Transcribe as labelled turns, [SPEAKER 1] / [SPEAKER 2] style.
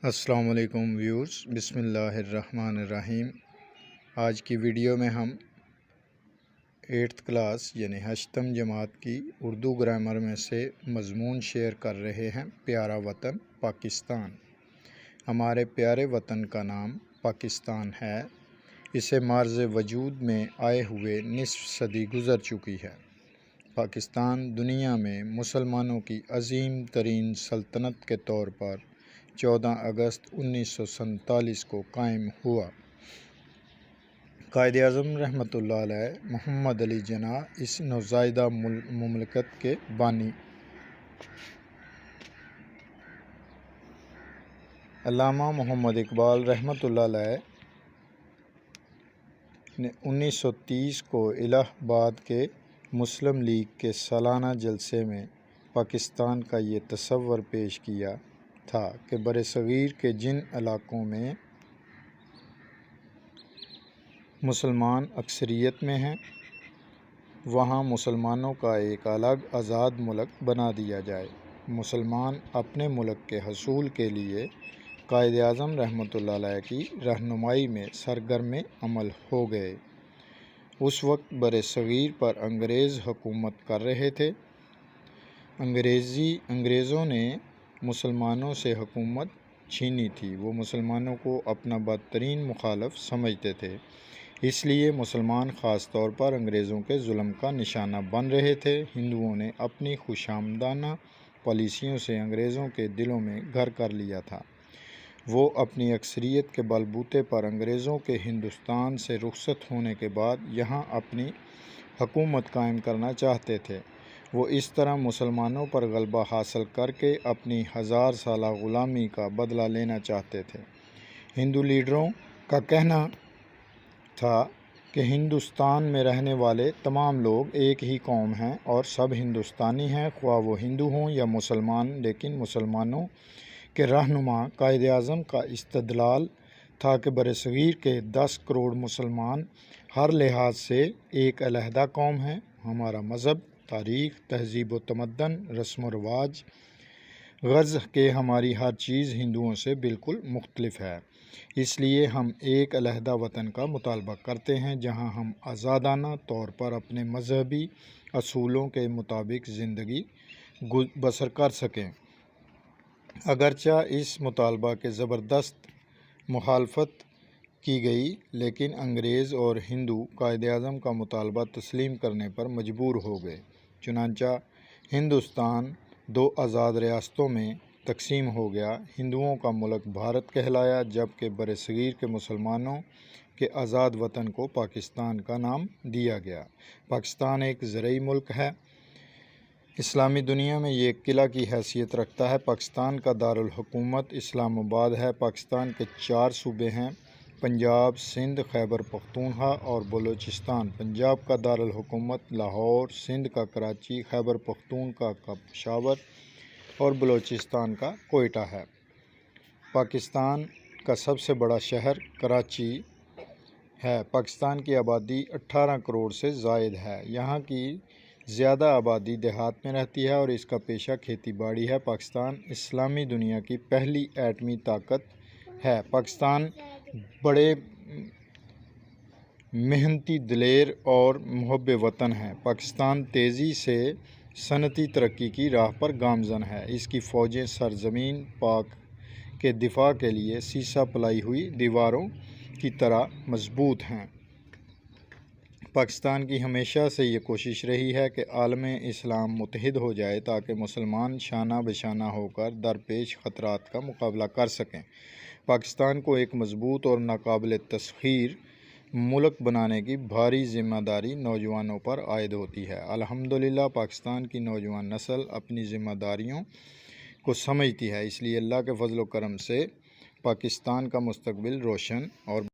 [SPEAKER 1] السلام علیکم ویورز، بسم اللہ الرحمن الرحیم۔ آج کی ویڈیو میں ہم 8th کلاس یعنی 8th جماعت کی اردو گرامر میں سے مضمون شیئر کر رہے ہیں۔ پیارا وطن پاکستان۔ ہمارے پیارے وطن کا نام پاکستان ہے۔ اسے مارز وجود میں آئے ہوئے نصف صدی گزر چکی ہے۔ پاکستان دنیا میں مسلمانوں کی عظیم ترین سلطنت کے طور پر 14 اگست 1947 کو قائم ہوا۔ قائد اعظم رحمۃ اللہ علیہ محمد علی جناح اس نوزائیدہ مملکت کے بانی۔ علامہ محمد اقبال رحمۃ اللہ علیہ نے 1930 کو الہ آباد کے مسلم لیگ کے سالانہ جلسے میں پاکستان کا یہ تصور پیش کیا تھا کہ برصغیر کے جن علاقوں میں مسلمان اکثریت میں ہیں وہاں مسلمانوں کا ایک الگ آزاد ملک بنا دیا جائے۔ مسلمان اپنے ملک کے حصول کے لیے قائد اعظم رحمۃ اللہ علیہ کی رہنمائی میں سرگرم عمل ہو گئے۔ اس وقت برصغیر پر انگریز حکومت کر رہے تھے۔ انگریزوں نے مسلمانوں سے حکومت چھینی تھی۔ وہ مسلمانوں کو اپنا بدترین مخالف سمجھتے تھے، اس لیے مسلمان خاص طور پر انگریزوں کے ظلم کا نشانہ بن رہے تھے۔ ہندوؤں نے اپنی خوشامدانہ پالیسیوں سے انگریزوں کے دلوں میں گھر کر لیا تھا۔ وہ اپنی اکثریت کے بل بوتے پر انگریزوں کے ہندوستان سے رخصت ہونے کے بعد یہاں اپنی حکومت قائم کرنا چاہتے تھے۔ وہ اس طرح مسلمانوں پر غلبہ حاصل کر کے اپنی 1000 سالہ غلامی کا بدلہ لینا چاہتے تھے۔ ہندو لیڈروں کا کہنا تھا کہ ہندوستان میں رہنے والے تمام لوگ ایک ہی قوم ہیں اور سب ہندوستانی ہیں، خواہ وہ ہندو ہوں یا مسلمان۔ لیکن مسلمانوں کے رہنما قائد اعظم کا استدلال تھا کہ برصغیر کے 10 کروڑ مسلمان ہر لحاظ سے ایک علیحدہ قوم ہیں۔ ہمارا مذہب، تاریخ، تہذیب و تمدن، رسم و رواج، غرض کہ ہماری ہر چیز ہندوؤں سے بالکل مختلف ہے۔ اس لیے ہم ایک علیحدہ وطن کا مطالبہ کرتے ہیں جہاں ہم آزادانہ طور پر اپنے مذہبی اصولوں کے مطابق زندگی بسر کر سکیں۔ اگرچہ اس مطالبہ کے زبردست مخالفت کی گئی، لیکن انگریز اور ہندو قائد اعظم کا مطالبہ تسلیم کرنے پر مجبور ہو گئے۔ چنانچہ ہندوستان 2 آزاد ریاستوں میں تقسیم ہو گیا۔ ہندوؤں کا ملک بھارت کہلایا، جبکہ برصغیر کے مسلمانوں کے آزاد وطن کو پاکستان کا نام دیا گیا۔ پاکستان ایک زرعی ملک ہے۔ اسلامی دنیا میں یہ ایک قلعہ کی حیثیت رکھتا ہے۔ پاکستان کا دارالحکومت اسلام آباد ہے۔ پاکستان کے 4 صوبے ہیں: پنجاب، سندھ، خیبر پختونخوا اور بلوچستان۔ پنجاب کا دارالحکومت لاہور، سندھ کا کراچی، خیبر پختونخوا کا پشاور اور بلوچستان کا کوئٹہ ہے۔ پاکستان کا سب سے بڑا شہر کراچی ہے۔ پاکستان کی آبادی 18 کروڑ سے زائد ہے۔ یہاں کی زیادہ آبادی دیہات میں رہتی ہے اور اس کا پیشہ کھیتی باڑی ہے۔ پاکستان اسلامی دنیا کی پہلی ایٹمی طاقت ہے۔ پاکستان بڑے محنتی، دلیر اور محب وطن ہے۔ پاکستان تیزی سے صنعتی ترقی کی راہ پر گامزن ہے۔ اس کی فوجیں سرزمین پاک کے دفاع کے لیے سیسہ پلائی ہوئی دیواروں کی طرح مضبوط ہیں۔ پاکستان کی ہمیشہ سے یہ کوشش رہی ہے کہ عالم اسلام متحد ہو جائے تاکہ مسلمان شانہ بشانہ ہو کر درپیش خطرات کا مقابلہ کر سکیں۔ پاکستان کو ایک مضبوط اور ناقابل تسخیر ملک بنانے کی بھاری ذمہ داری نوجوانوں پر عائد ہوتی ہے۔ الحمدللہ پاکستان کی نوجوان نسل اپنی ذمہ داریوں کو سمجھتی ہے، اس لیے اللہ کے فضل و کرم سے پاکستان کا مستقبل روشن اور